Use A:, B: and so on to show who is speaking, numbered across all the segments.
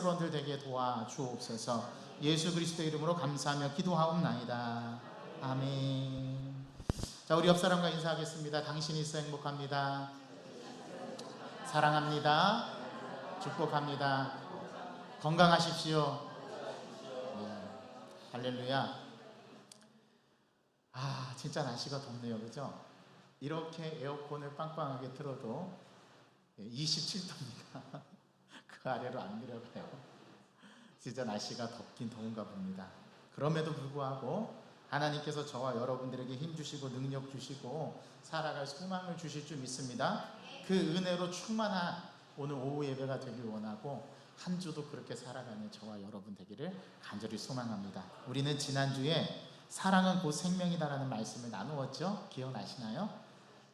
A: 여러분들 되게 도와주옵소서. 예수 그리스도의 이름으로 감사하며 기도하옵나이다. 아멘. 자, 우리 옆 사람과 인사하겠습니다. 당신이 있어 행복합니다. 사랑합니다. 축복합니다. 건강하십시오. 할렐루야. 진짜 날씨가 덥네요, 그죠? 이렇게 에어컨을 빵빵하게 틀어도 27도입니다. 그 아래로 안 내려가요. 진짜 날씨가 덥긴 더운가 봅니다. 그럼에도 불구하고 하나님께서 저와 여러분들에게 힘 주시고 능력 주시고 살아갈 소망을 주실 줄 믿습니다. 그 은혜로 충만한 오늘 오후 예배가 되길 원하고 한 주도 그렇게 살아가는 저와 여러분 되기를 간절히 소망합니다. 우리는 지난주에 사랑은 곧 생명이다라는 말씀을 나누었죠. 기억나시나요?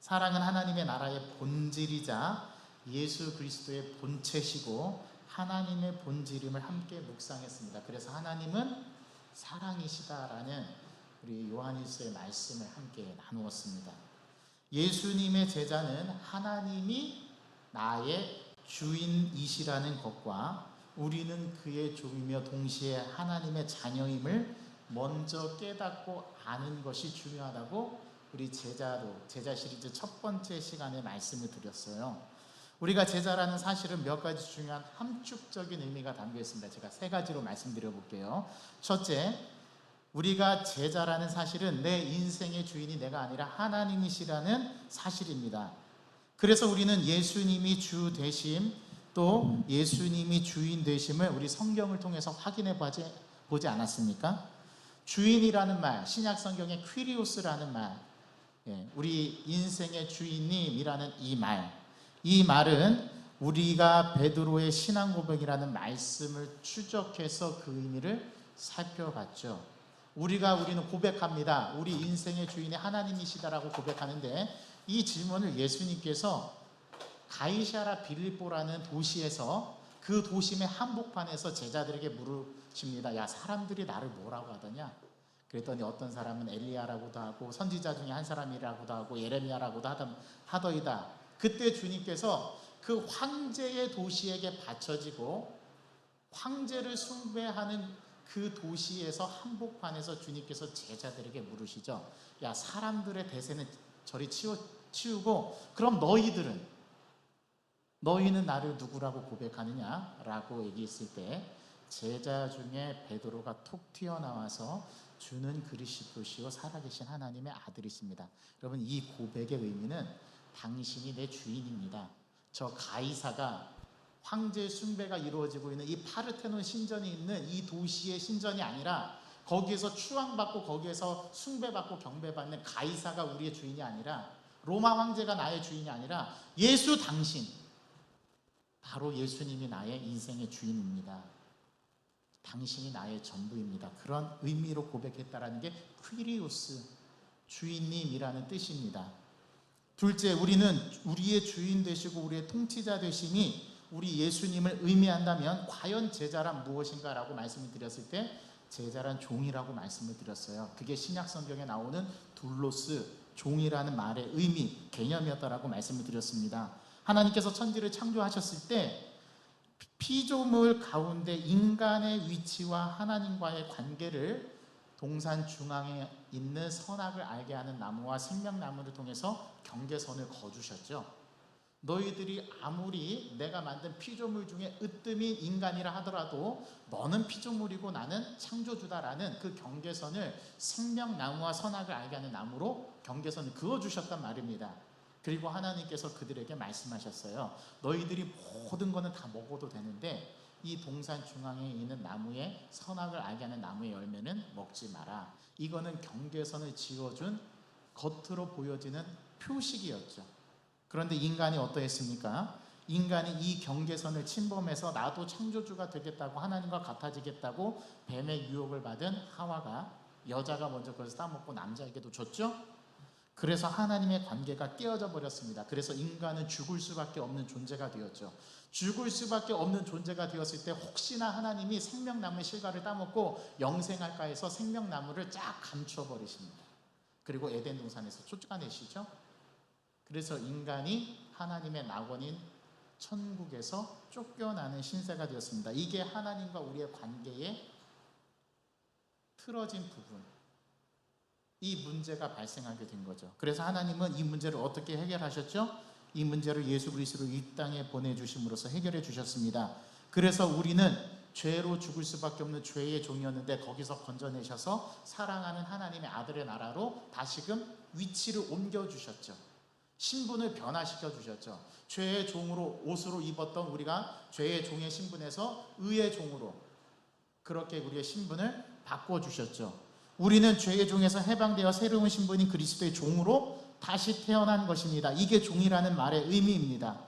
A: 사랑은 하나님의 나라의 본질이자 예수 그리스도의 본체시고 하나님의 본질임을 함께 묵상했습니다. 그래서 하나님은 사랑이시다라는 우리 요한일서의 말씀을 함께 나누었습니다. 예수님의 제자는 하나님이 나의 주인이시라는 것과 우리는 그의 종이며 동시에 하나님의 자녀임을 먼저 깨닫고 아는 것이 중요하다고 우리 제자 시리즈 첫 번째 시간에 말씀을 드렸어요. 우리가 제자라는 사실은 몇 가지 중요한 함축적인 의미가 담겨 있습니다. 제가 세 가지로 말씀드려 볼게요. 첫째, 우리가 제자라는 사실은 내 인생의 주인이 내가 아니라 하나님이시라는 사실입니다. 그래서 우리는 예수님이 주 되심, 또 예수님이 주인 되심을 우리 성경을 통해서 확인해 보지 않았습니까? 주인이라는 말, 신약 성경의 퀴리오스라는 말, 우리 인생의 주인님이라는 이 말은 우리가 베드로의 신앙 고백이라는 말씀을 추적해서 그 의미를 살펴봤죠. 우리는 고백합니다. 우리 인생의 주인이 하나님이시다라고 고백하는데 이 질문을 예수님께서 가이사랴 빌립보라는 도시에서 그 도심의 한복판에서 제자들에게 물으십니다. 야, 사람들이 나를 뭐라고 하더냐? 그랬더니 어떤 사람은 엘리야라고도 하고 선지자 중에 한 사람이라고도 하고 예레미야라고도 하더이다. 그때 주님께서 그 황제의 도시에게 바쳐지고 황제를 숭배하는 그 도시에서 한복판에서 주님께서 제자들에게 물으시죠. 야, 사람들의 대세는 저리 치우고 그럼 너희는 나를 누구라고 고백하느냐? 라고 얘기했을 때 제자 중에 베드로가 톡 튀어나와서 주는 그리스도시요 살아계신 하나님의 아들이십니다. 여러분, 이 고백의 의미는 당신이 내 주인입니다. 저 가이사가 황제 숭배가 이루어지고 있는 이 파르테논 신전이 있는 이 도시의 신전이 아니라 거기에서 추앙받고 거기에서 숭배받고 경배받는 가이사가 우리의 주인이 아니라 로마 황제가 나의 주인이 아니라 예수 당신, 바로 예수님이 나의 인생의 주인입니다. 당신이 나의 전부입니다. 그런 의미로 고백했다라는 게 퀴리오스, 주인님이라는 뜻입니다. 둘째, 우리는 우리의 주인 되시고 우리의 통치자 되심이 우리 예수님을 의미한다면 과연 제자란 무엇인가 라고 말씀을 드렸을 때 제자란 종이라고 말씀을 드렸어요. 그게 신약 성경에 나오는 둘로스, 종이라는 말의 의미, 개념이었다라고 말씀을 드렸습니다. 하나님께서 천지를 창조하셨을 때 피조물 가운데 인간의 위치와 하나님과의 관계를 동산 중앙에 있는 선악을 알게 하는 나무와 생명나무를 통해서 경계선을 거주셨죠. 너희들이 아무리 내가 만든 피조물 중에 으뜸인 인간이라 하더라도 너는 피조물이고 나는 창조주다라는 그 경계선을 생명나무와 선악을 알게 하는 나무로 경계선을 그어주셨단 말입니다. 그리고 하나님께서 그들에게 말씀하셨어요. 너희들이 모든 거는 다 먹어도 되는데 이 동산 중앙에 있는 나무의 선악을 알게 하는 나무의 열매는 먹지 마라. 이거는 경계선을 지어준 겉으로 보여지는 표식이었죠. 그런데 인간이 어떠했습니까? 인간이 이 경계선을 침범해서 나도 창조주가 되겠다고 하나님과 같아지겠다고 뱀의 유혹을 받은 하와가, 여자가 먼저 그것을 따먹고 남자에게도 줬죠. 그래서 하나님의 관계가 깨어져 버렸습니다. 그래서 인간은 죽을 수밖에 없는 존재가 되었죠. 죽을 수밖에 없는 존재가 되었을 때 혹시나 하나님이 생명나무의 실과를 따먹고 영생할까 해서 생명나무를 쫙 감춰버리십니다. 그리고 에덴 동산에서 쫓아내시죠. 그래서 인간이 하나님의 낙원인 천국에서 쫓겨나는 신세가 되었습니다. 이게 하나님과 우리의 관계에 틀어진 부분, 이 문제가 발생하게 된 거죠. 그래서 하나님은 이 문제를 어떻게 해결하셨죠? 이 문제를 예수 그리스도를 이 땅에 보내주심으로써 해결해 주셨습니다. 그래서 우리는 죄로 죽을 수밖에 없는 죄의 종이었는데 거기서 건져내셔서 사랑하는 하나님의 아들의 나라로 다시금 위치를 옮겨주셨죠. 신분을 변화시켜 주셨죠. 죄의 종으로 옷으로 입었던 우리가 죄의 종의 신분에서 의의 종으로 그렇게 우리의 신분을 바꿔주셨죠. 우리는 죄의 종에서 해방되어 새로운 신분인 그리스도의 종으로 다시 태어난 것입니다. 이게 종이라는 말의 의미입니다.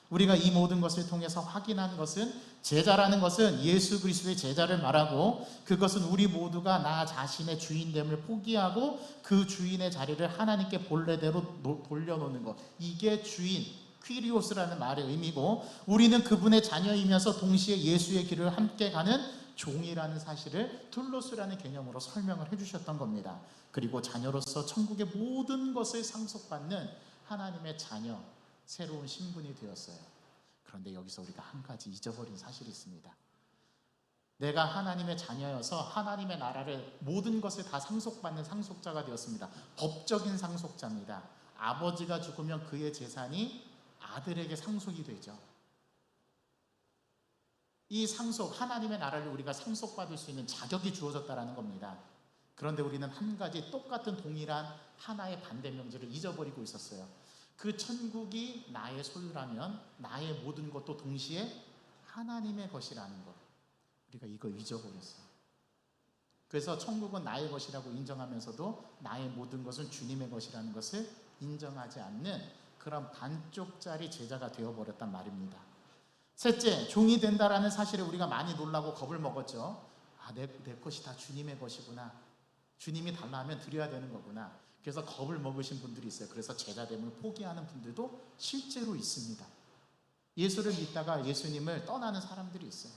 A: 우리가 이 모든 것을 통해서 확인한 것은 제자라는 것은 예수 그리스도의 제자를 말하고 그것은 우리 모두가 나 자신의 주인됨을 포기하고 그 주인의 자리를 하나님께 본래대로 돌려놓는 것, 이게 주인 퀴리오스라는 말의 의미고 우리는 그분의 자녀이면서 동시에 예수의 길을 함께 가는 종이라는 사실을 툴로스라는 개념으로 설명을 해주셨던 겁니다. 그리고 자녀로서 천국의 모든 것을 상속받는 하나님의 자녀, 새로운 신분이 되었어요. 그런데 여기서 우리가 한 가지 잊어버린 사실이 있습니다. 내가 하나님의 자녀여서 하나님의 나라를 모든 것을 다 상속받는 상속자가 되었습니다. 법적인 상속자입니다. 아버지가 죽으면 그의 재산이 아들에게 상속이 되죠. 이 상속, 하나님의 나라를 우리가 상속받을 수 있는 자격이 주어졌다는 겁니다. 그런데 우리는 한 가지 똑같은 동일한 하나의 반대 명제를 잊어버리고 있었어요. 그 천국이 나의 소유라면 나의 모든 것도 동시에 하나님의 것이라는 것, 우리가 이거 잊어버렸어요. 그래서 천국은 나의 것이라고 인정하면서도 나의 모든 것은 주님의 것이라는 것을 인정하지 않는 그런 반쪽짜리 제자가 되어버렸단 말입니다. 셋째, 종이 된다라는 사실에 우리가 많이 놀라고 겁을 먹었죠. 내 것이 다 주님의 것이구나. 주님이 달라 하면 드려야 되는 거구나. 그래서 겁을 먹으신 분들이 있어요. 그래서 제자됨을 포기하는 분들도 실제로 있습니다. 예수를 믿다가 예수님을 떠나는 사람들이 있어요.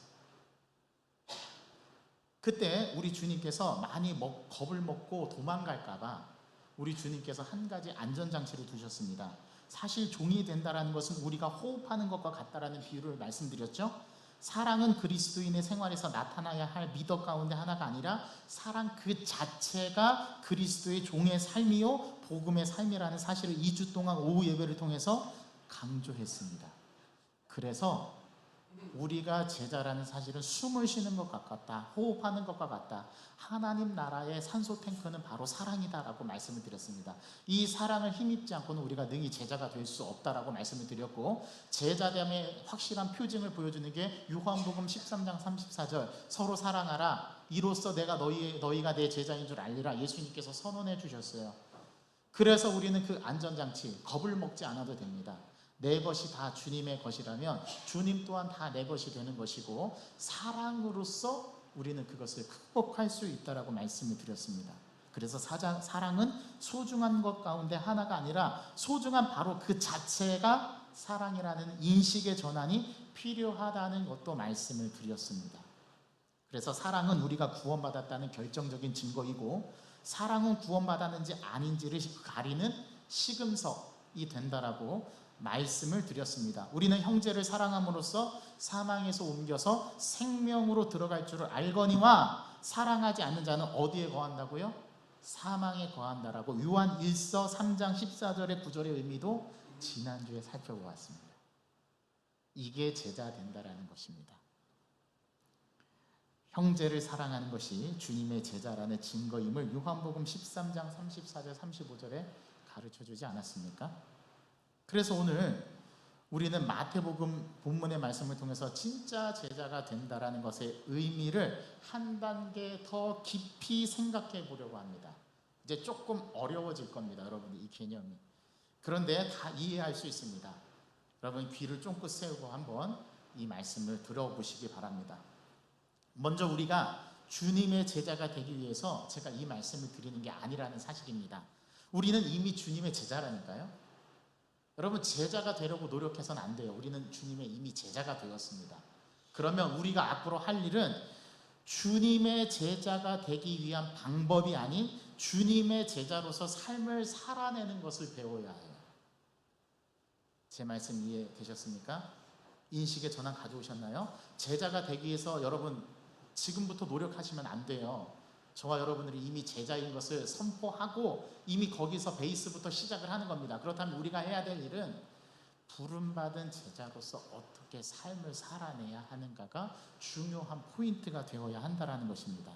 A: 그때 우리 주님께서 많이 겁을 먹고 도망갈까봐 우리 주님께서 한 가지 안전장치를 두셨습니다. 사실 종이 된다라는 것은 우리가 호흡하는 것과 같다라는 비유를 말씀드렸죠. 사랑은 그리스도인의 생활에서 나타나야 할 미덕 가운데 하나가 아니라 사랑 그 자체가 그리스도의 종의 삶이요 복음의 삶이라는 사실을 2주 동안 오후 예배를 통해서 강조했습니다. 그래서 우리가 제자라는 사실은 숨을 쉬는 것 같다, 호흡하는 것과 같다. 하나님 나라의 산소 탱크는 바로 사랑이다라고 말씀을 드렸습니다. 이 사랑을 힘입지 않고는 우리가 능히 제자가 될 수 없다라고 말씀을 드렸고, 제자됨의 확실한 표징을 보여주는 게 요한복음 13장 34절 서로 사랑하라 이로써 내가 너희가 내 제자인 줄 알리라 예수님께서 선언해 주셨어요. 그래서 우리는 그 안전장치 겁을 먹지 않아도 됩니다. 내 것이 다 주님의 것이라면 주님 또한 다 내 것이 되는 것이고 사랑으로서 우리는 그것을 극복할 수 있다라고 말씀을 드렸습니다. 그래서 사랑은 소중한 것 가운데 하나가 아니라 소중한 바로 그 자체가 사랑이라는 인식의 전환이 필요하다는 것도 말씀을 드렸습니다. 그래서 사랑은 우리가 구원받았다는 결정적인 증거이고 사랑은 구원받았는지 아닌지를 가리는 시금석이 된다라고 말씀을 드렸습니다. 우리는 형제를 사랑함으로써 사망에서 옮겨서 생명으로 들어갈 줄을 알거니와 사랑하지 않는 자는 어디에 거한다고요? 사망에 거한다라고 요한 1서 3장 14절의 구절의 의미도 지난주에 살펴보았습니다. 이게 제자 된다라는 것입니다. 형제를 사랑하는 것이 주님의 제자라는 증거임을 요한복음 13장 34절 35절에 가르쳐주지 않았습니까? 그래서 오늘 우리는 마태복음 본문의 말씀을 통해서 진짜 제자가 된다라는 것의 의미를 한 단계 더 깊이 생각해 보려고 합니다. 이제 조금 어려워질 겁니다, 여러분, 이 개념이. 그런데 다 이해할 수 있습니다. 여러분 귀를 쫑긋 세우고 한번 이 말씀을 들어보시기 바랍니다. 먼저 우리가 주님의 제자가 되기 위해서 제가 이 말씀을 드리는 게 아니라는 사실입니다. 우리는 이미 주님의 제자라니까요. 여러분 제자가 되려고 노력해서는 안 돼요. 우리는 주님의 이미 제자가 되었습니다. 그러면 우리가 앞으로 할 일은 주님의 제자가 되기 위한 방법이 아닌 주님의 제자로서 삶을 살아내는 것을 배워야 해요. 제 말씀 이해되셨습니까? 인식의 전환 가져오셨나요? 제자가 되기 위해서 여러분 지금부터 노력하시면 안 돼요. 저와 여러분들이 이미 제자인 것을 선포하고 이미 거기서 베이스부터 시작을 하는 겁니다. 그렇다면 우리가 해야 될 일은 부름받은 제자로서 어떻게 삶을 살아내야 하는가가 중요한 포인트가 되어야 한다는 것입니다.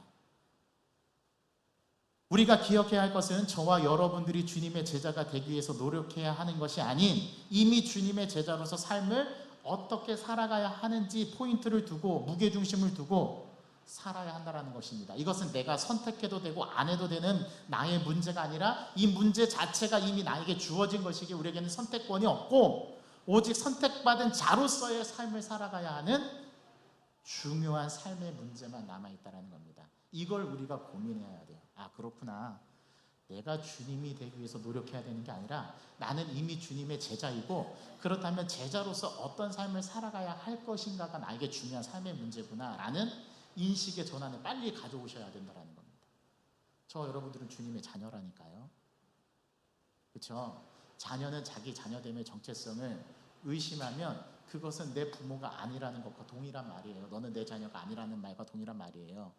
A: 우리가 기억해야 할 것은 저와 여러분들이 주님의 제자가 되기 위해서 노력해야 하는 것이 아닌 이미 주님의 제자로서 삶을 어떻게 살아가야 하는지 포인트를 두고 무게중심을 두고 살아야 한다는 것입니다. 이것은 내가 선택해도 되고 안 해도 되는 나의 문제가 아니라 이 문제 자체가 이미 나에게 주어진 것이기에 우리에게는 선택권이 없고 오직 선택받은 자로서의 삶을 살아가야 하는 중요한 삶의 문제만 남아있다는 겁니다. 이걸 우리가 고민해야 돼요. 아, 그렇구나. 내가 주님이 되기 위해서 노력해야 되는 게 아니라 나는 이미 주님의 제자이고 그렇다면 제자로서 어떤 삶을 살아가야 할 것인가가 나에게 중요한 삶의 문제구나 라는 인식의 전환을 빨리 가져오셔야 된다는 겁니다. 저 여러분들은 주님의 자녀라니까요. 그렇죠? 자녀는 자기 자녀됨의 정체성을 의심하면 그것은 내 부모가 아니라는 것과 동일한 말이에요. 너는 내 자녀가 아니라는 말과 동일한 말이에요.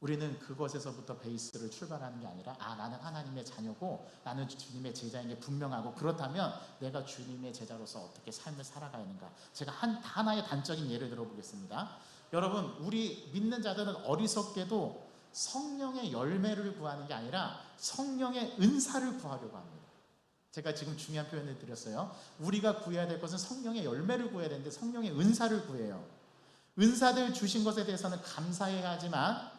A: 우리는 그것에서부터 베이스를 출발하는 게 아니라 나는 하나님의 자녀고 나는 주님의 제자인 게 분명하고 그렇다면 내가 주님의 제자로서 어떻게 삶을 살아가야 하는가. 제가 하나의 단적인 예를 들어보겠습니다. 여러분, 우리 믿는 자들은 어리석게도 성령의 열매를 구하는 게 아니라 성령의 은사를 구하려고 합니다. 제가 지금 중요한 표현을 드렸어요. 우리가 구해야 될 것은 성령의 열매를 구해야 되는데 성령의 은사를 구해요. 은사들 주신 것에 대해서는 감사해야 하지만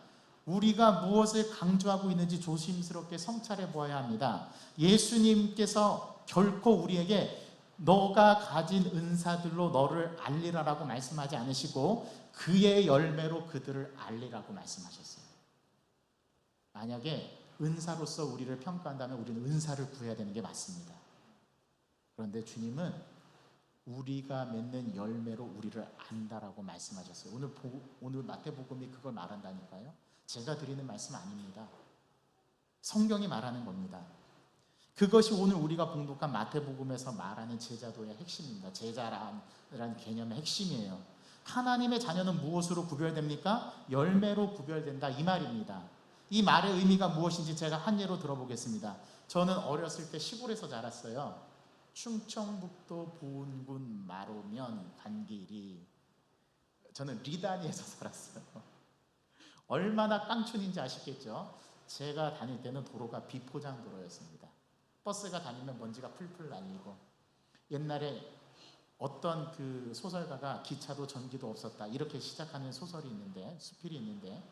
A: 우리가 무엇을 강조하고 있는지 조심스럽게 성찰해 보아야 합니다. 예수님께서 결코 우리에게 너가 가진 은사들로 너를 알리라라고 말씀하지 않으시고 그의 열매로 그들을 알리라고 말씀하셨어요. 만약에 은사로서 우리를 평가한다면 우리는 은사를 구해야 되는 게 맞습니다. 그런데 주님은 우리가 맺는 열매로 우리를 안다라고 말씀하셨어요. 오늘 마태복음이 그걸 말한다니까요. 제가 드리는 말씀 아닙니다. 성경이 말하는 겁니다. 그것이 오늘 우리가 봉독한 마태복음에서 말하는 제자도의 핵심입니다. 제자라는 개념의 핵심이에요. 하나님의 자녀는 무엇으로 구별됩니까? 열매로 구별된다 이 말입니다. 이 말의 의미가 무엇인지 제가 한 예로 들어보겠습니다. 저는 어렸을 때 시골에서 자랐어요. 충청북도 보은군 마로면 관길이. 저는 리단위에서 살았어요. 얼마나 깡촌인지 아시겠죠? 제가 다닐 때는 도로가 비포장 도로였습니다. 버스가 다니면 먼지가 풀풀 날리고 옛날에 어떤 그 소설가가 기차도 전기도 없었다 이렇게 시작하는 소설이 있는데 수필이 있는데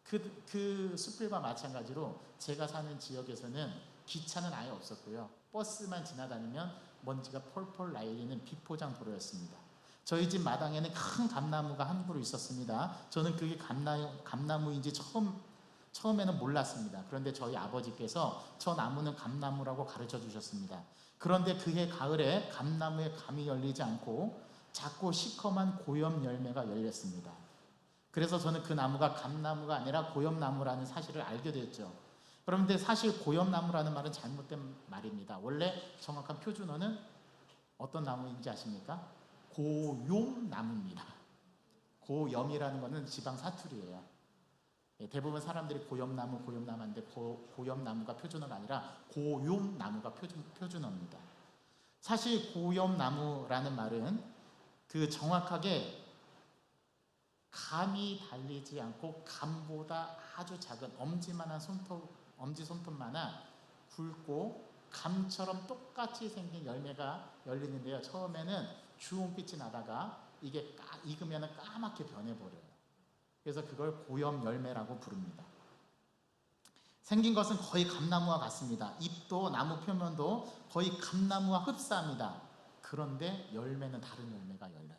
A: 그 수필과 마찬가지로 제가 사는 지역에서는 기차는 아예 없었고요. 버스만 지나다니면 먼지가 폴폴 날리는 비포장 도로였습니다. 저희 집 마당에는 큰 감나무가 한 그루 있었습니다. 저는 그게 감나무인지 처음에는 몰랐습니다. 그런데 저희 아버지께서 저 나무는 감나무라고 가르쳐 주셨습니다. 그런데 그해 가을에 감나무에 감이 열리지 않고 작고 시커먼 고염 열매가 열렸습니다. 그래서 저는 그 나무가 감나무가 아니라 고염나무라는 사실을 알게 됐죠. 그런데 사실 고염나무라는 말은 잘못된 말입니다. 원래 정확한 표준어는 어떤 나무인지 아십니까? 고용나무입니다. 고염이라는 것은 지방 사투리예요. 대부분 사람들이 고염나무인데 고염나무가 표준어가 아니라 고용나무가 표준어입니다. 사실 고염나무라는 말은 그 정확하게 감이 달리지 않고 감보다 아주 작은 엄지 손톱만한 굵고 감처럼 똑같이 생긴 열매가 열리는데요. 처음에는 주홍빛이 나다가 이게 익으면 까맣게 변해버려요. 그래서 그걸 고염 열매라고 부릅니다. 생긴 것은 거의 감나무와 같습니다. 잎도 나무 표면도 거의 감나무와 흡사합니다. 그런데 열매는 다른 열매가 열려요.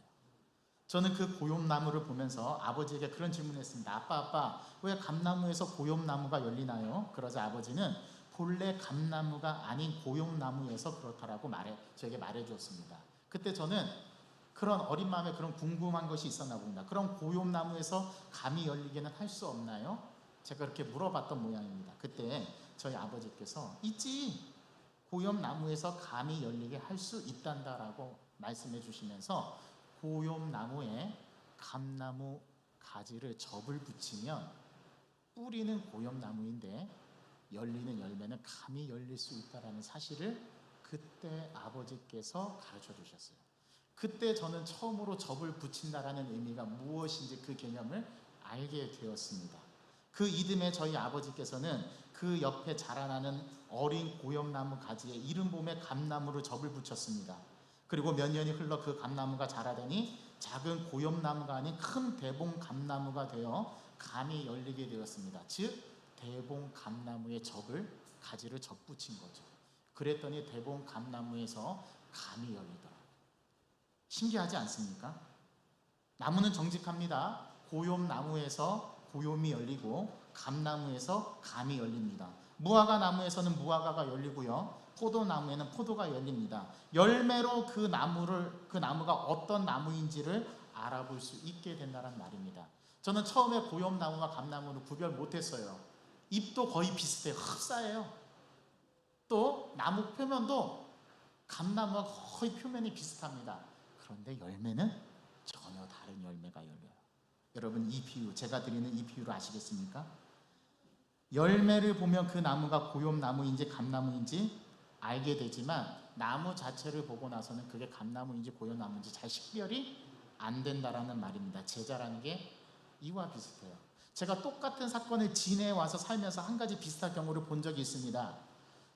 A: 저는 그 고염나무를 보면서 아버지에게 그런 질문을 했습니다. 아빠, 왜 감나무에서 고염나무가 열리나요? 그러자 아버지는 본래 감나무가 아닌 고염나무여서 그렇다라고 저에게 말해주었습니다. 그때 저는 그런 어린 마음에 그런 궁금한 것이 있었나 봅니다. 그럼 고염나무에서 감이 열리기는 할 수 없나요? 제가 그렇게 물어봤던 모양입니다. 그때 저희 아버지께서 있지, 고염나무에서 감이 열리게 할 수 있단다라고 말씀해 주시면서 고염나무에 감나무 가지를 접을 붙이면 뿌리는 고염나무인데 열리는 열매는 감이 열릴 수 있다는 사실을 그때 아버지께서 가르쳐 주셨어요. 그때 저는 처음으로 접을 붙인다라는 의미가 무엇인지 그 개념을 알게 되었습니다. 그 이듬해 저희 아버지께서는 그 옆에 자라나는 어린 고염나무 가지에 이른 봄에 감나무를 접을 붙였습니다. 그리고 몇 년이 흘러 그 감나무가 자라더니 작은 고염나무가 아닌 큰 대봉 감나무가 되어 감이 열리게 되었습니다. 즉 대봉 감나무의 가지를 접붙인 거죠. 그랬더니 대봉 감나무에서 감이 열리더라고요. 신기하지 않습니까? 나무는 정직합니다. 고염나무에서 고염이 열리고 감나무에서 감이 열립니다. 무화과 나무에서는 무화과가 열리고요. 포도나무에는 포도가 열립니다. 열매로 그 나무가 어떤 나무인지를 알아볼 수 있게 된다는 말입니다. 저는 처음에 고염나무와 감나무를 구별 못했어요. 잎도 거의 비슷해요. 흡사해요. 또 나무 표면도 감나무와 거의 표면이 비슷합니다. 그런데 열매는 전혀 다른 열매가 열려요. 여러분, 이 비유, 제가 드리는 이 비유를 아시겠습니까? 열매를 보면 그 나무가 고염나무인지 감나무인지 알게 되지만 나무 자체를 보고 나서는 그게 감나무인지 고염나무인지 잘 식별이 안 된다라는 말입니다. 제자라는 게 이와 비슷해요. 제가 똑같은 사건을 지내와서 살면서 한 가지 비슷한 경우를 본 적이 있습니다.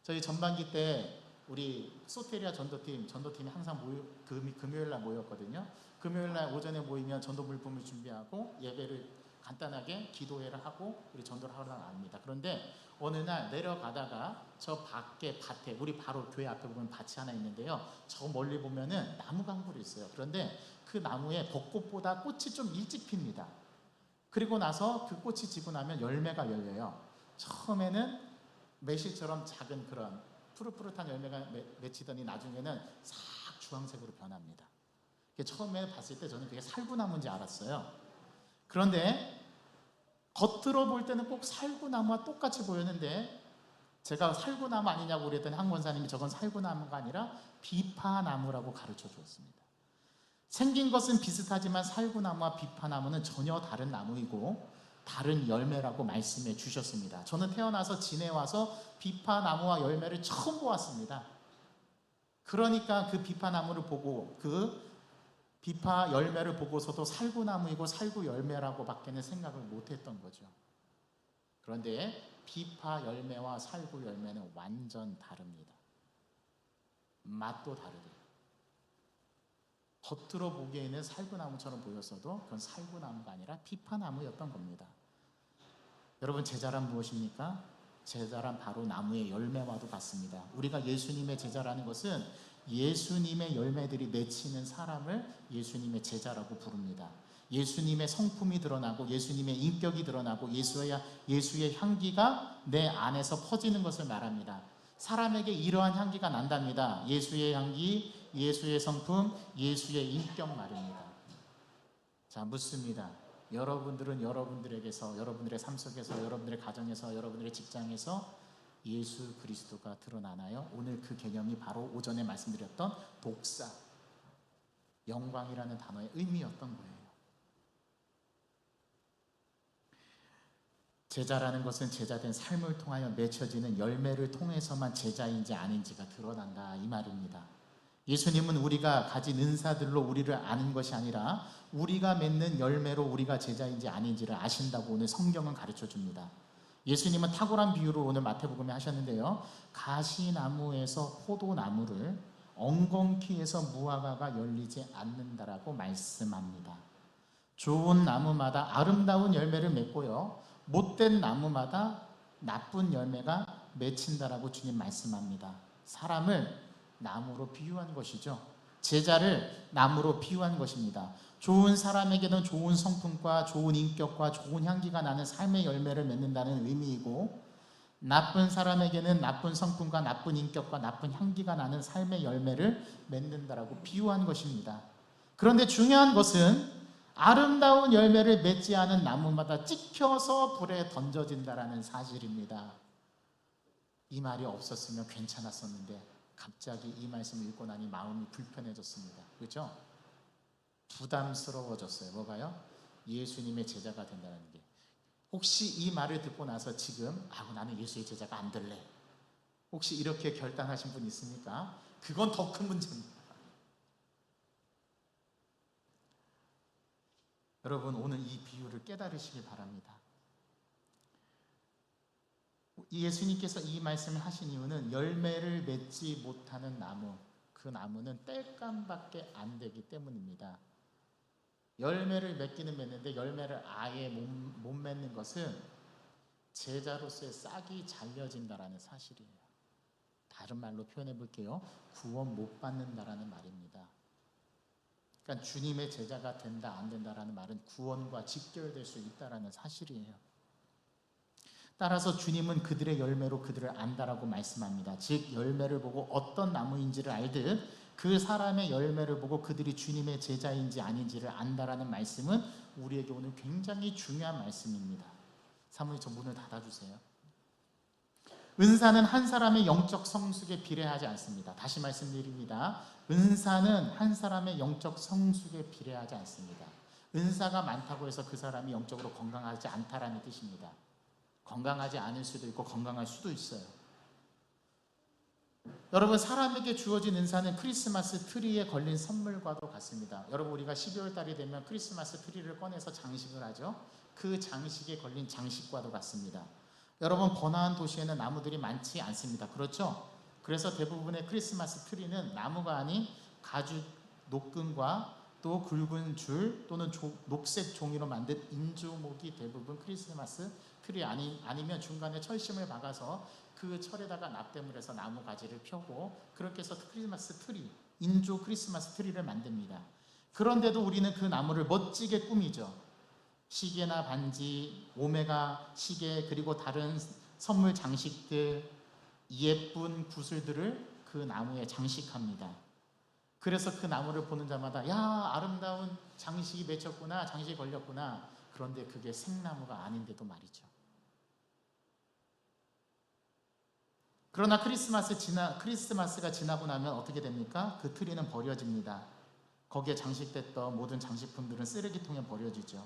A: 저희 전반기 때 우리 소테리아 전도팀이 항상 금요일날 모였거든요. 금요일날 오전에 모이면 전도 물품을 준비하고 예배를 간단하게 기도회를 하고 우리 전도를 하러 나갑니다. 그런데 어느 날 내려가다가 저 밖에 밭에, 우리 바로 교회 앞에 보면 밭이 하나 있는데요. 저 멀리 보면은 나무 강물이 있어요. 그런데 그 나무에 벚꽃보다 꽃이 좀 일찍 핍니다. 그리고 나서 그 꽃이 지고 나면 열매가 열려요. 처음에는 매실처럼 작은 그런 푸릇푸릇한 열매가 맺히더니 나중에는 싹 주황색으로 변합니다. 처음에 봤을 때 저는 그게 살구나무인지 알았어요. 그런데 겉으로 볼 때는 꼭 살구나무와 똑같이 보였는데 제가 살구나무 아니냐고 그랬더니 한 권사님이 저건 살구나무가 아니라 비파나무라고 가르쳐 주었습니다. 생긴 것은 비슷하지만 살구나무와 비파나무는 전혀 다른 나무이고 다른 열매라고 말씀해 주셨습니다. 저는 태어나서 지내와서 비파나무와 열매를 처음 보았습니다. 그러니까 그 비파나무를 보고 그 비파 열매를 보고서도 살구나무이고 살구 열매라고 밖에는 생각을 못했던 거죠. 그런데 비파 열매와 살구 열매는 완전 다릅니다. 맛도 다르대요. 겉으로 보기에는 살구나무처럼 보였어도 그건 살구나무가 아니라 비파나무였던 겁니다. 여러분, 제자란 무엇입니까? 제자란 바로 나무의 열매와도 같습니다. 우리가 예수님의 제자라는 것은 예수님의 열매들이 맺히는 사람을 예수님의 제자라고 부릅니다. 예수님의 성품이 드러나고 예수님의 인격이 드러나고 예수의 향기가 내 안에서 퍼지는 것을 말합니다. 사람에게 이러한 향기가 난답니다. 예수의 향기, 예수의 성품, 예수의 인격 말입니다. 자, 묻습니다. 여러분들은 여러분들에게서, 여러분들의 삶 속에서, 여러분들의 가정에서, 여러분들의 직장에서 예수 그리스도가 드러나나요? 오늘 그 개념이 바로 오전에 말씀드렸던 독사, 영광이라는 단어의 의미였던 거예요. 제자라는 것은 제자된 삶을 통하여 맺혀지는 열매를 통해서만 제자인지 아닌지가 드러난다, 이 말입니다. 예수님은 우리가 가진 은사들로 우리를 아는 것이 아니라 우리가 맺는 열매로 우리가 제자인지 아닌지를 아신다고 오늘 성경은 가르쳐 줍니다. 예수님은 탁월한 비유를 오늘 마태복음에 하셨는데요. 가시나무에서 포도나무를 엉겅퀴 해서 무화과가 열리지 않는다라고 말씀합니다. 좋은 나무마다 아름다운 열매를 맺고요, 못된 나무마다 나쁜 열매가 맺힌다라고 주님 말씀합니다. 사람을 나무로 비유한 것이죠. 제자를 나무로 비유한 것입니다. 좋은 사람에게는 좋은 성품과 좋은 인격과 좋은 향기가 나는 삶의 열매를 맺는다는 의미이고, 나쁜 사람에게는 나쁜 성품과 나쁜 인격과 나쁜 향기가 나는 삶의 열매를 맺는다라고 비유한 것입니다. 그런데 중요한 것은 아름다운 열매를 맺지 않은 나무마다 찍혀서 불에 던져진다라는 사실입니다. 이 말이 없었으면 괜찮았었는데 갑자기 이 말씀을 읽고 나니 마음이 불편해졌습니다. 그렇죠? 부담스러워졌어요. 뭐가요? 예수님의 제자가 된다는 게. 혹시 이 말을 듣고 나서 지금 나는 예수의 제자가 안 될래, 혹시 이렇게 결단하신 분 있습니까? 그건 더 큰 문제입니다. 여러분, 오늘 이 비유를 깨달으시기 바랍니다. 예수님께서 이 말씀을 하신 이유는 열매를 맺지 못하는 나무, 그 나무는 땔감밖에 안 되기 때문입니다. 열매를 맺기는 맺는데 열매를 아예 못 맺는 것은 제자로서의 싹이 잘려진다라는 사실이에요. 다른 말로 표현해 볼게요. 구원 못 받는다라는 말입니다. 그러니까 주님의 제자가 된다 안 된다라는 말은 구원과 직결될 수 있다라는 사실이에요. 따라서 주님은 그들의 열매로 그들을 안다라고 말씀합니다. 즉 열매를 보고 어떤 나무인지를 알듯 그 사람의 열매를 보고 그들이 주님의 제자인지 아닌지를 안다라는 말씀은 우리에게 오늘 굉장히 중요한 말씀입니다. 사모님, 저 문을 닫아주세요. 은사는 한 사람의 영적 성숙에 비례하지 않습니다. 다시 말씀드립니다. 은사는 한 사람의 영적 성숙에 비례하지 않습니다. 은사가 많다고 해서 그 사람이 영적으로 건강하지 않다라는 뜻입니다. 건강하지 않을 수도 있고 건강할 수도 있어요. 여러분, 사람에게 주어진 은사는 크리스마스 트리에 걸린 선물과도 같습니다. 여러분, 우리가 12월 달이 되면 크리스마스 트리를 꺼내서 장식을 하죠. 그 장식에 걸린 장식과도 같습니다. 여러분, 번화한 도시에는 나무들이 많지 않습니다. 그렇죠? 그래서 대부분의 크리스마스 트리는 나무가 아닌 가죽 녹근과 또 굵은 줄 또는 녹색 종이로 만든 인조목이 대부분 크리스마스 트리 아니면 중간에 철심을 박아서 그 철에다가 납땜을 해서 나무 가지를 펴고 그렇게 해서 크리스마스 트리, 인조 크리스마스 트리를 만듭니다. 그런데도 우리는 그 나무를 멋지게 꾸미죠. 시계나 반지, 오메가 시계, 그리고 다른 선물 장식들, 예쁜 구슬들을 그 나무에 장식합니다. 그래서 그 나무를 보는 자마다 야, 아름다운 장식이 맺혔구나, 장식이 걸렸구나. 그런데 그게 생나무가 아닌데도 말이죠. 그러나 크리스마스가 지나고 나면 어떻게 됩니까? 그 트리는 버려집니다. 거기에 장식됐던 모든 장식품들은 쓰레기통에 버려지죠.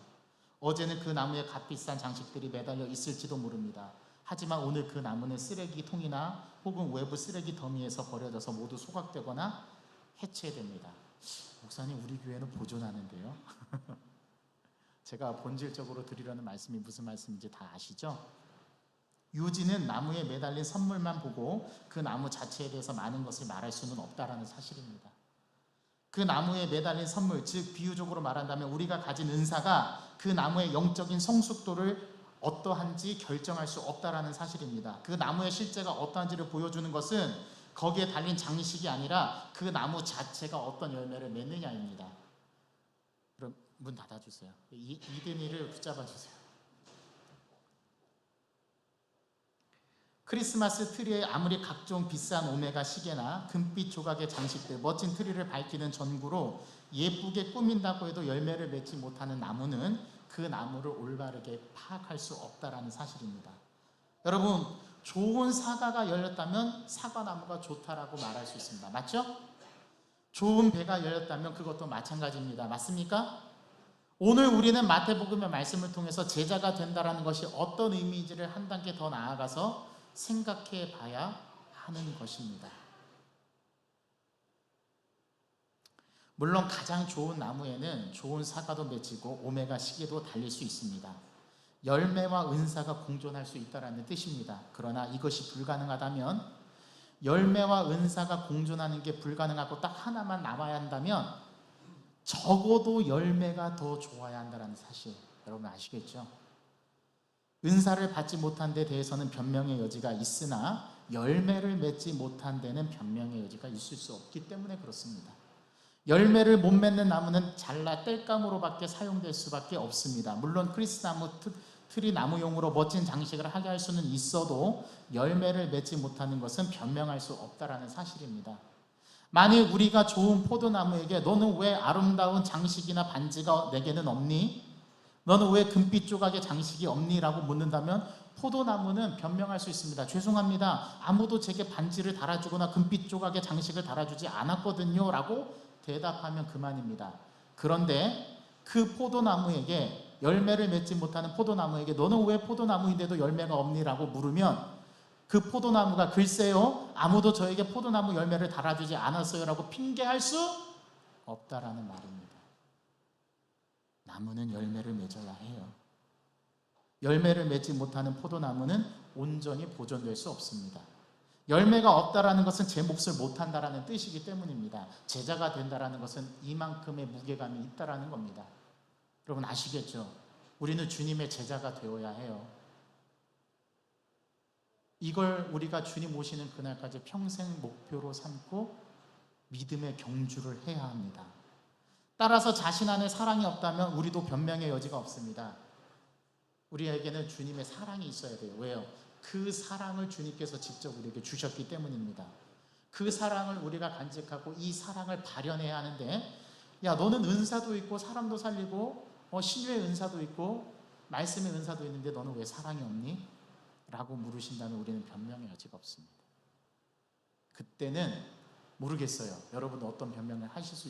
A: 어제는 그 나무에 값비싼 장식들이 매달려 있을지도 모릅니다. 하지만 오늘 그 나무는 쓰레기통이나 혹은 외부 쓰레기 더미에서 버려져서 모두 소각되거나 해체됩니다. 목사님, 우리 교회는 보존하는데요. 제가 본질적으로 드리려는 말씀이 무슨 말씀인지 다 아시죠? 유지는 나무에 매달린 선물만 보고 그 나무 자체에 대해서 많은 것을 말할 수는 없다라는 사실입니다. 그 나무에 매달린 선물, 즉 비유적으로 말한다면 우리가 가진 은사가 그 나무의 영적인 성숙도를 어떠한지 결정할 수 없다라는 사실입니다. 그 나무의 실제가 어떠한지를 보여주는 것은 거기에 달린 장식이 아니라 그 나무 자체가 어떤 열매를 맺느냐입니다. 그럼 문 닫아주세요. 이든이를 붙잡아주세요. 크리스마스 트리에 아무리 각종 비싼 오메가 시계나 금빛 조각의 장식들, 멋진 트리를 밝히는 전구로 예쁘게 꾸민다고 해도 열매를 맺지 못하는 나무는 그 나무를 올바르게 파악할 수 없다라는 사실입니다. 여러분, 좋은 사과가 열렸다면 사과나무가 좋다라고 말할 수 있습니다. 맞죠? 좋은 배가 열렸다면 그것도 마찬가지입니다. 맞습니까? 오늘 우리는 마태복음의 말씀을 통해서 제자가 된다라는 것이 어떤 의미인지를 한 단계 더 나아가서 생각해 봐야 하는 것입니다. 물론 가장 좋은 나무에는 좋은 사과도 맺히고 오메가 시계도 달릴 수 있습니다. 열매와 은사가 공존할 수 있다는 뜻입니다. 그러나 이것이 불가능하다면, 열매와 은사가 공존하는 게 불가능하고 딱 하나만 남아야 한다면 적어도 열매가 더 좋아야 한다는 사실, 여러분 아시겠죠? 은사를 받지 못한 데 대해서는 변명의 여지가 있으나 열매를 맺지 못한 데는 변명의 여지가 있을 수 없기 때문에 그렇습니다. 열매를 못 맺는 나무는 잘라 땔감으로밖에 사용될 수밖에 없습니다. 물론 크리스나무 트리 나무용으로 멋진 장식을 하게 할 수는 있어도 열매를 맺지 못하는 것은 변명할 수 없다라는 사실입니다. 만일 우리가 좋은 포도나무에게 너는 왜 아름다운 장식이나 반지가 내게는 없니? 너는 왜 금빛 조각의 장식이 없니? 라고 묻는다면 포도나무는 변명할 수 있습니다. 죄송합니다. 아무도 제게 반지를 달아주거나 금빛 조각의 장식을 달아주지 않았거든요. 라고 대답하면 그만입니다. 그런데 그 포도나무에게, 열매를 맺지 못하는 포도나무에게 너는 왜 포도나무인데도 열매가 없니라고 물으면 그 포도나무가 글쎄요 아무도 저에게 포도나무 열매를 달아주지 않았어요 라고 핑계할 수 없다라는 말입니다. 나무는 열매를 맺어야 해요. 열매를 맺지 못하는 포도나무는 온전히 보존될 수 없습니다. 열매가 없다라는 것은 제 몫을 못한다라는 뜻이기 때문입니다. 제자가 된다라는 것은 이만큼의 무게감이 있다라는 겁니다. 여러분 아시겠죠? 우리는 주님의 제자가 되어야 해요. 이걸 우리가 주님 오시는 그날까지 평생 목표로 삼고 믿음의 경주를 해야 합니다. 따라서 자신 안에 사랑이 없다면 우리도 변명의 여지가 없습니다. 우리에게는 주님의 사랑이 있어야 돼요. 왜요? 그 사랑을 주님께서 직접 우리에게 주셨기 때문입니다. 그 사랑을 우리가 간직하고 이 사랑을 발현해야 하는데, 야 너는 은사도 있고 사람도 살리고 신유의 은사도 있고 말씀의 은사도 있는데 너는 왜 사랑이 없니? 라고 물으신다면 우리는 변명의 여지가 없습니다. 그때는 모르겠어요. 여러분 어떤 변명을 하실 수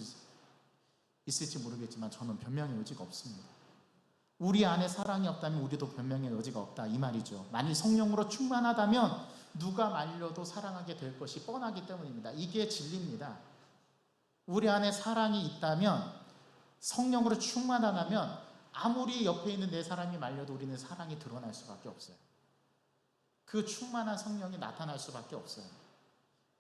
A: 있을지 모르겠지만 저는 변명의 여지가 없습니다. 우리 안에 사랑이 없다면 우리도 변명의 여지가 없다 이 말이죠. 만일 성령으로 충만하다면 누가 말려도 사랑하게 될 것이 뻔하기 때문입니다. 이게 진리입니다. 우리 안에 사랑이 있다면, 성령으로 충만하다면 아무리 옆에 있는 내 사람이 말려도 우리는 사랑이 드러날 수밖에 없어요. 그 충만한 성령이 나타날 수밖에 없어요.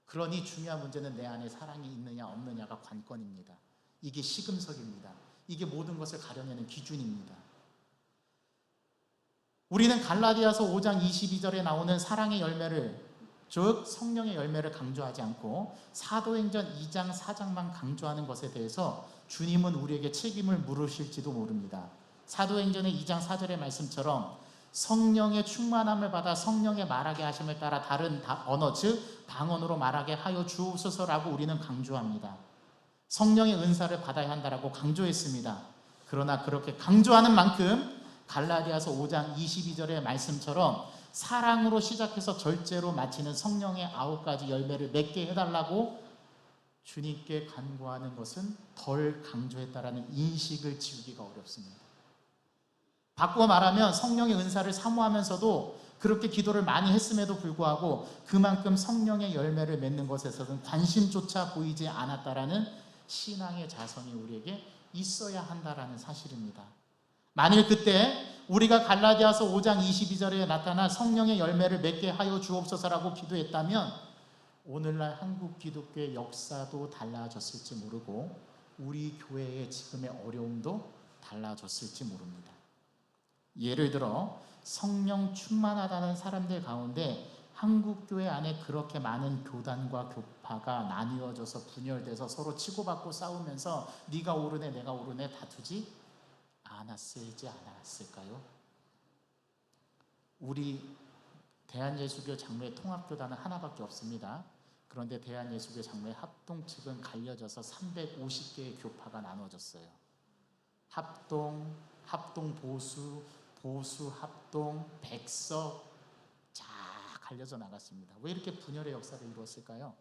A: 그러니 중요한 문제는 내 안에 사랑이 있느냐 없느냐가 관건입니다. 이게 시금석입니다. 이게 모든 것을 가려내는 기준입니다. 우리는 갈라디아서 5장 22절에 나오는 사랑의 열매를, 즉 성령의 열매를 강조하지 않고 사도행전 2장 4장만 강조하는 것에 대해서 주님은 우리에게 책임을 물으실지도 모릅니다. 사도행전의 2장 4절의 말씀처럼 성령의 충만함을 받아 성령의 말하게 하심을 따라 다른 언어, 즉 방언으로 말하게 하여 주옵소서라고 우리는 강조합니다. 성령의 은사를 받아야 한다라고 강조했습니다. 그러나 그렇게 강조하는 만큼 갈라디아서 5장 22절의 말씀처럼 사랑으로 시작해서 절제로 마치는 성령의 9가지 열매를 맺게 해달라고 주님께 간구하는 것은 덜 강조했다라는 인식을 지우기가 어렵습니다. 바꾸어 말하면 성령의 은사를 사모하면서도 그렇게 기도를 많이 했음에도 불구하고 그만큼 성령의 열매를 맺는 것에서는 관심조차 보이지 않았다라는 신앙의 자성이 우리에게 있어야 한다라는 사실입니다. 만일 그때 우리가 갈라디아서 5장 22절에 나타난 성령의 열매를 맺게 하여 주옵소서라고 기도했다면 오늘날 한국 기독교의 역사도 달라졌을지 모르고 우리 교회의 지금의 어려움도 달라졌을지 모릅니다. 예를 들어 성령 충만하다는 사람들 가운데 한국교회 안에 그렇게 많은 교단과 교파가 나뉘어져서 분열돼서 서로 치고받고 싸우면서 네가 옳으네 내가 옳으네 다투지 않았을까요? 우리 대한예수교 장로의 통합교단은 하나밖에 없습니다. 그런데 대한예수교 장로의 합동 측은 갈려져서 350개의 교파가 나눠졌어요. 합동 보수, 보수 합동, 백석 쫙 갈려져 나갔습니다. 왜 이렇게 분열의 역사를 이루었을까요?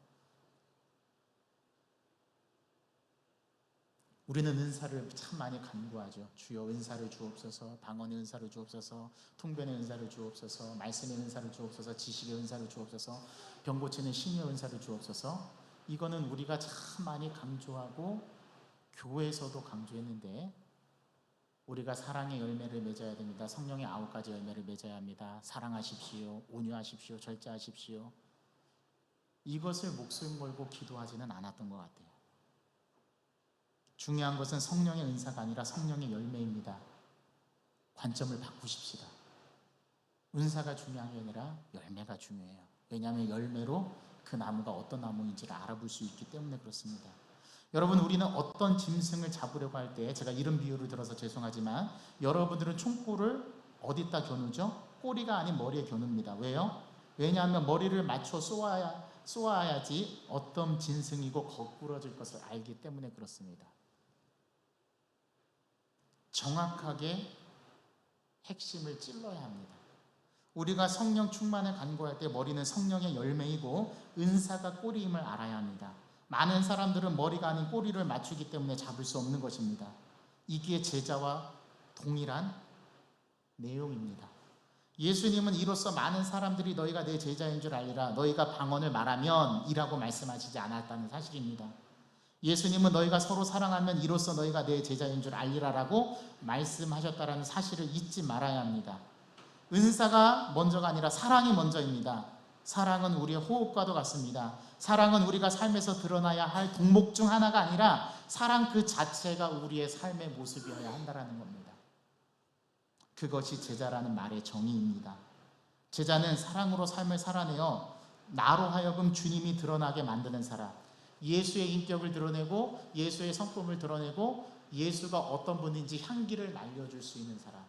A: 우리는 은사를 참 많이 간구하죠. 주여 은사를 주옵소서, 방언의 은사를 주옵소서, 통변의 은사를 주옵소서, 말씀의 은사를 주옵소서, 지식의 은사를 주옵소서, 병 고치는 신유의 은사를 주옵소서. 이거는 우리가 참 많이 강조하고 교회에서도 강조했는데 우리가 사랑의 열매를 맺어야 됩니다. 성령의 9가지 열매를 맺어야 합니다. 사랑하십시오, 온유하십시오, 절제하십시오. 이것을 목숨 걸고 기도하지는 않았던 것 같아요. 중요한 것은 성령의 은사가 아니라 성령의 열매입니다. 관점을 바꾸십시다. 은사가 중요한 게 아니라 열매가 중요해요. 왜냐하면 열매로 그 나무가 어떤 나무인지를 알아볼 수 있기 때문에 그렇습니다. 여러분 우리는 어떤 짐승을 잡으려고 할 때, 제가 이런 비유를 들어서 죄송하지만 여러분들은 총구를 어디다 겨누죠? 꼬리가 아닌 머리에 겨눕니다. 왜요? 왜냐하면 머리를 맞춰 쏘아야지 어떤 짐승이고 거꾸러질 것을 알기 때문에 그렇습니다. 정확하게 핵심을 찔러야 합니다. 우리가 성령 충만을 간구할 때 머리는 성령의 열매이고 은사가 꼬리임을 알아야 합니다. 많은 사람들은 머리가 아닌 꼬리를 맞추기 때문에 잡을 수 없는 것입니다. 이게 제자와 동일한 내용입니다. 예수님은 이로써 많은 사람들이 너희가 내 제자인 줄 알리라, 너희가 방언을 말하면 이라고 말씀하시지 않았다는 사실입니다. 예수님은 너희가 서로 사랑하면 이로써 너희가 내 제자인 줄 알리라라고 말씀하셨다는 사실을 잊지 말아야 합니다. 은사가 먼저가 아니라 사랑이 먼저입니다. 사랑은 우리의 호흡과도 같습니다. 사랑은 우리가 삶에서 드러나야 할 덕목 중 하나가 아니라 사랑 그 자체가 우리의 삶의 모습이어야 한다는 겁니다. 그것이 제자라는 말의 정의입니다. 제자는 사랑으로 삶을 살아내어 나로 하여금 주님이 드러나게 만드는 사람, 예수의 인격을 드러내고 예수의 성품을 드러내고 예수가 어떤 분인지 향기를 날려줄 수 있는 사람,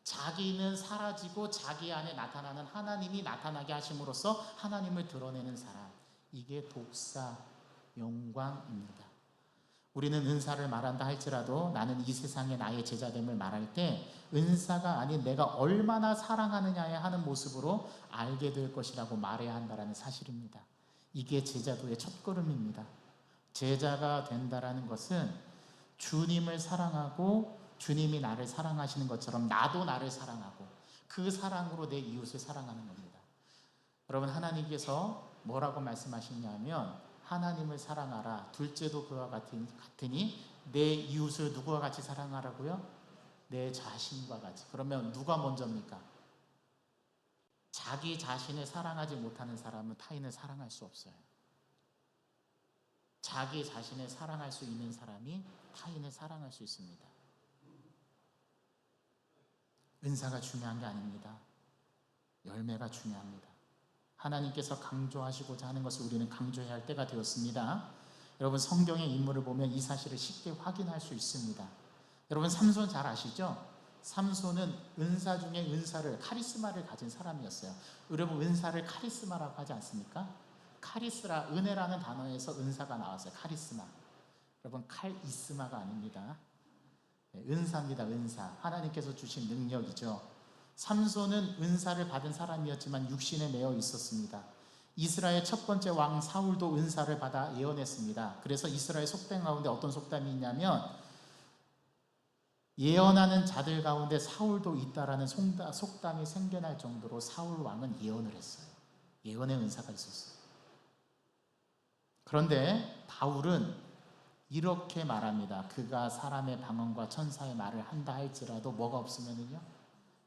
A: 자기는 사라지고 자기 안에 나타나는 하나님이 나타나게 하심으로써 하나님을 드러내는 사람, 이게 독사 영광입니다. 우리는 은사를 말한다 할지라도 나는 이 세상에 나의 제자됨을 말할 때 은사가 아닌 내가 얼마나 사랑하느냐에 하는 모습으로 알게 될 것이라고 말해야 한다는 사실입니다. 이게 제자도의 첫걸음입니다. 제자가 된다라는 것은 주님을 사랑하고 주님이 나를 사랑하시는 것처럼 나도 나를 사랑하고 그 사랑으로 내 이웃을 사랑하는 겁니다. 여러분, 하나님께서 뭐라고 말씀하시냐면 하나님을 사랑하라, 둘째도 그와 같으니 내 이웃을 누구와 같이 사랑하라고요? 내 자신과 같이. 그러면 누가 먼저입니까? 자기 자신을 사랑하지 못하는 사람은 타인을 사랑할 수 없어요. 자기 자신을 사랑할 수 있는 사람이 타인을 사랑할 수 있습니다. 은사가 중요한 게 아닙니다. 열매가 중요합니다. 하나님께서 강조하시고자 하는 것을 우리는 강조해야 할 때가 되었습니다. 여러분, 성경의 인물을 보면 이 사실을 쉽게 확인할 수 있습니다. 여러분, 삼손 잘 아시죠? 삼손은 은사 중에 은사를, 카리스마를 가진 사람이었어요. 여러분, 은사를 카리스마라고 하지 않습니까? 카리스라, 은혜라는 단어에서 은사가 나왔어요. 카리스마. 여러분, 칼이스마가 아닙니다. 은사입니다. 은사. 하나님께서 주신 능력이죠. 삼손은 은사를 받은 사람이었지만 육신에 매여 있었습니다. 이스라엘 첫 번째 왕 사울도 은사를 받아 예언했습니다. 그래서 이스라엘 속담 가운데 어떤 속담이 있냐면 예언하는 자들 가운데 사울도 있다라는 속담이 생겨날 정도로 사울 왕은 예언을 했어요. 예언의 은사가 있었어요. 그런데 바울은 이렇게 말합니다. 그가 사람의 방언과 천사의 말을 한다 할지라도 뭐가 없으면은요,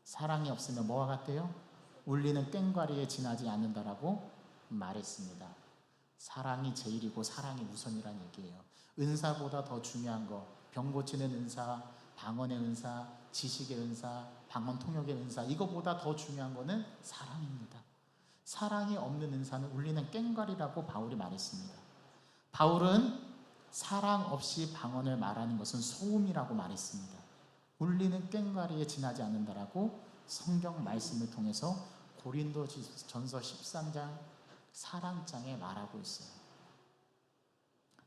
A: 사랑이 없으면 뭐와 같대요? 울리는 꽹과리에 지나지 않는다라고 말했습니다. 사랑이 제일이고 사랑이 우선이라는 얘기예요. 은사보다 더 중요한 거, 병 고치는 은사, 방언의 은사, 지식의 은사, 방언 통역의 은사, 이거보다 더 중요한 거는 사랑입니다. 사랑이 없는 은사는 울리는 꽹과리라고 바울이 말했습니다. 바울은 사랑 없이 방언을 말하는 것은 소음이라고 말했습니다. 울리는 꽹과리에 지나지 않는다라고 성경 말씀을 통해서 고린도전서 13장 사랑장에 말하고 있어요.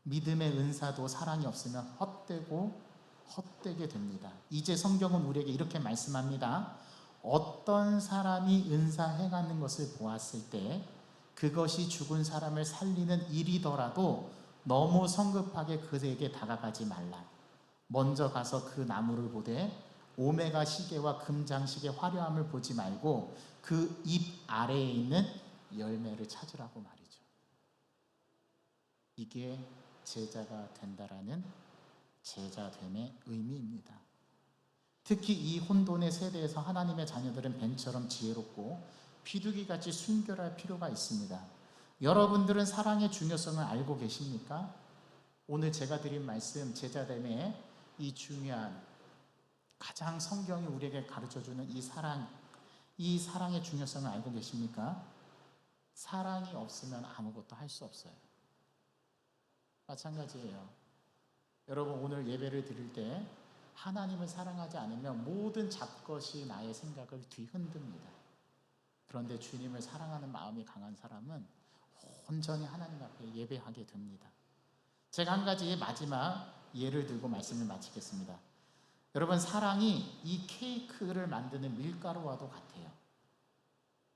A: 믿음의 은사도 사랑이 없으면 헛되게 됩니다. 이제 성경은 우리에게 이렇게 말씀합니다. 어떤 사람이 은사 행하는 것을 보았을 때 그것이 죽은 사람을 살리는 일이더라도 너무 성급하게 그에게 다가가지 말라. 먼저 가서 그 나무를 보되 오메가 시계와 금장식의 화려함을 보지 말고 그 잎 아래에 있는 열매를 찾으라고 말이죠. 이게 제자가 된다라는 제자됨의 의미입니다. 특히 이 혼돈의 세대에서 하나님의 자녀들은 뱀처럼 지혜롭고 비둘기같이 순결할 필요가 있습니다. 여러분들은 사랑의 중요성을 알고 계십니까? 오늘 제가 드린 말씀, 제자됨의 이 중요한, 가장 성경이 우리에게 가르쳐주는 이 사랑의 중요성을 알고 계십니까? 사랑이 없으면 아무것도 할 수 없어요. 마찬가지예요. 여러분, 오늘 예배를 드릴 때 하나님을 사랑하지 않으면 모든 잡것이 나의 생각을 뒤흔듭니다. 그런데 주님을 사랑하는 마음이 강한 사람은 온전히 하나님 앞에 예배하게 됩니다. 제가 한 가지 마지막 예를 들고 말씀을 마치겠습니다. 여러분, 사랑이 이 케이크를 만드는 밀가루와도 같아요.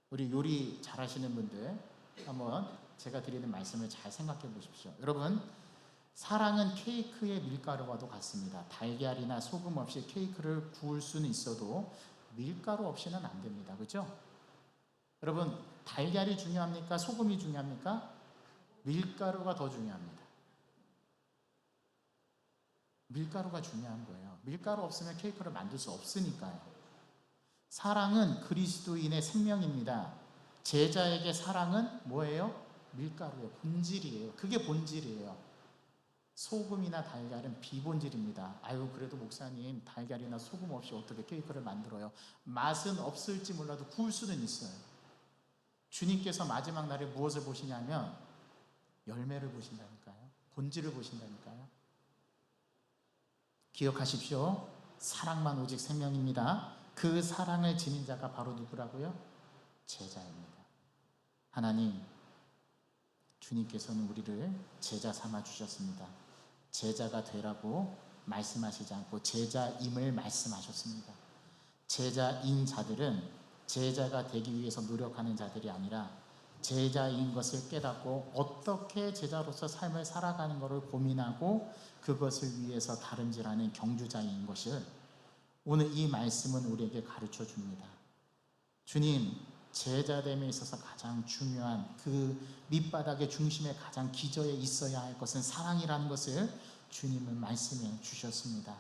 A: 우리 요리 잘하시는 분들 한번 제가 드리는 말씀을 잘 생각해 보십시오. 여러분, 사랑은 케이크의 밀가루와도 같습니다. 달걀이나 소금 없이 케이크를 구울 수는 있어도 밀가루 없이는 안 됩니다. 그렇죠? 여러분, 달걀이 중요합니까? 소금이 중요합니까? 밀가루가 더 중요합니다. 밀가루가 중요한 거예요. 밀가루 없으면 케이크를 만들 수 없으니까요. 사랑은 그리스도인의 생명입니다. 제자에게 사랑은 뭐예요? 밀가루예요. 본질이에요. 그게 본질이에요. 소금이나 달걀은 비본질입니다. 아유, 그래도 목사님, 달걀이나 소금 없이 어떻게 케이크를 만들어요? 맛은 없을지 몰라도 구울 수는 있어요. 주님께서 마지막 날에 무엇을 보시냐면 열매를 보신다니까요. 본질을 보신다니까요. 기억하십시오. 사랑만 오직 생명입니다. 그 사랑을 지닌 자가 바로 누구라고요? 제자입니다. 하나님, 주님께서는 우리를 제자 삼아 주셨습니다. 제자가 되라고 말씀하시지 않고 제자임을 말씀하셨습니다. 제자인 자들은 제자가 되기 위해서 노력하는 자들이 아니라 제자인 것을 깨닫고 어떻게 제자로서 삶을 살아가는 것을 고민하고 그것을 위해서 다름질하는 경주자인 것을 오늘 이 말씀은 우리에게 가르쳐 줍니다. 주님, 제자됨에 있어서 가장 중요한 그 밑바닥의 중심에 가장 기저에 있어야 할 것은 사랑이라는 것을 주님은 말씀해 주셨습니다.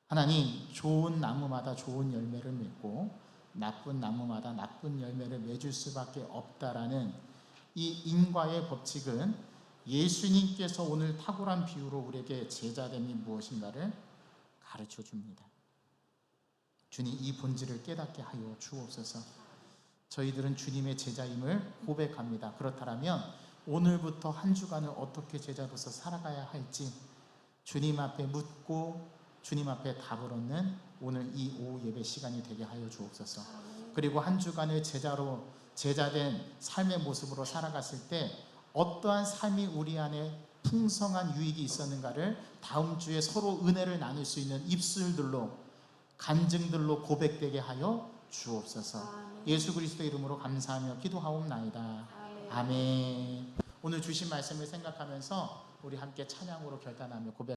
A: 하나님, 좋은 나무마다 좋은 열매를 맺고 나쁜 나무마다 나쁜 열매를 맺을 수밖에 없다라는 이 인과의 법칙은 예수님께서 오늘 탁월한 비유로 우리에게 제자됨이 무엇인가를 가르쳐 줍니다. 주님, 이 본질을 깨닫게 하여 주옵소서. 저희들은 주님의 제자임을 고백합니다. 그렇다면 오늘부터 한 주간을 어떻게 제자로서 살아가야 할지 주님 앞에 묻고 주님 앞에 답을 얻는 오늘 이 오후 예배 시간이 되게 하여 주옵소서. 그리고 한 주간을 제자된 삶의 모습으로 살아갔을 때 어떠한 삶이 우리 안에 풍성한 유익이 있었는가를 다음 주에 서로 은혜를 나눌 수 있는 입술들로 간증들로 고백되게 하여 주옵소서. 예수 그리스도의 이름으로 감사하며 기도하옵나이다. 아멘. 오늘 주신 말씀을 생각하면서 우리 함께 찬양으로 결단하며 고백